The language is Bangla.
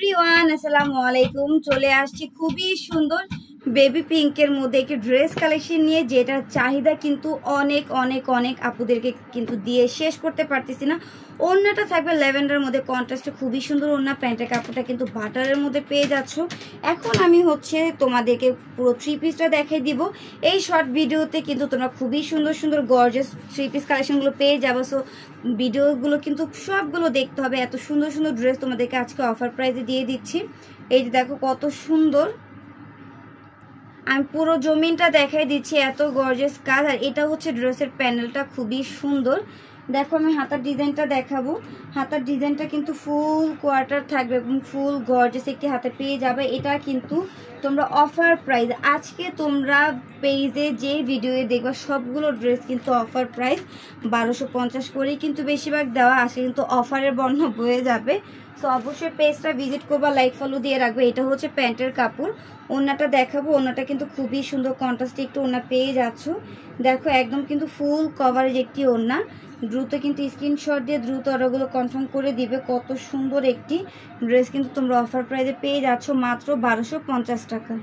এভরিওয়ান আসসালামু আলাইকুম। চলে আসছি খুবই সুন্দর বেবি পিঙ্কের মধ্যে একটি ড্রেস কালেকশন নিয়ে, যেটার চাহিদা কিন্তু অনেক অনেক অনেক আপুদেরকে কিন্তু দিয়ে শেষ করতে পারতেছি না। ওড়নাটা থাকবে ল্যাভেন্ডার মধ্যে, কন্ট্রাস্টে খুবই সুন্দর ওড়না। প্যান্টের কাপড়টা কিন্তু বাটারের মধ্যে পেয়ে যাচ্ছ। এখন আমি তোমাদেরকে পুরো থ্রি পিসটা দেখাই দিব। এই শর্ট ভিডিওতে কিন্তু তোমরা খুবই সুন্দর সুন্দর গর্জিয়াস থ্রি পিস কালেকশনগুলো পেয়ে যাবো। সো ভিডিওগুলো কিন্তু সবগুলো দেখতে হবে। এত সুন্দর সুন্দর ড্রেস তোমাদেরকে আজকে অফার প্রাইসে দিয়ে দিচ্ছি। এই যে দেখো কত সুন্দর, আমি পুরো জমিনটা দেখাই দিচ্ছি, এত গর্জিয়াস কাজ। আর এটা হচ্ছে ড্রেসের প্যানেলটা, খুবই সুন্দর। দেখো আমি হাতার ডিজাইনটা দেখাবো। হাতার ডিজাইনটা কিন্তু ফুল কোয়ার্টার থাকবে এবং ফুল গর্জিয়াস একটি হাতে পেয়ে যাবে। এটা কিন্তু তোমরা অফার প্রাইস, আজকে তোমরা পেজে যে ভিডিওয়ে দেখবে সবগুলো ড্রেস কিন্তু অফার প্রাইস 1250 করেই কিন্তু বেশিরভাগ দেওয়া আসে, কিন্তু অফারের বর্ণ বয়ে যাবে। তো অবশ্যই পেজটা ভিজিট করবা, লাইক ফলো দিয়ে রাখবে। এটা হচ্ছে প্যান্টের কাপড়। ওড়নাটা দেখাবো। ওড়নাটা কিন্তু খুবই সুন্দর কন্ট্রাস্টে একটু ওড়না পেয়ে যাচ্ছ। দেখো একদম কিন্তু ফুল কভারেজ একটি ওড়না। দ্রুত কিন্তু স্ক্রিনশট দিয়ে দ্রুত অর্ডারগুলো কনফার্ম করে দিবে। কত সুন্দর একটি ড্রেস কিন্তু তোমরা অফার প্রাইসে পেয়ে যাচ্ছ মাত্র 1250 টাকা।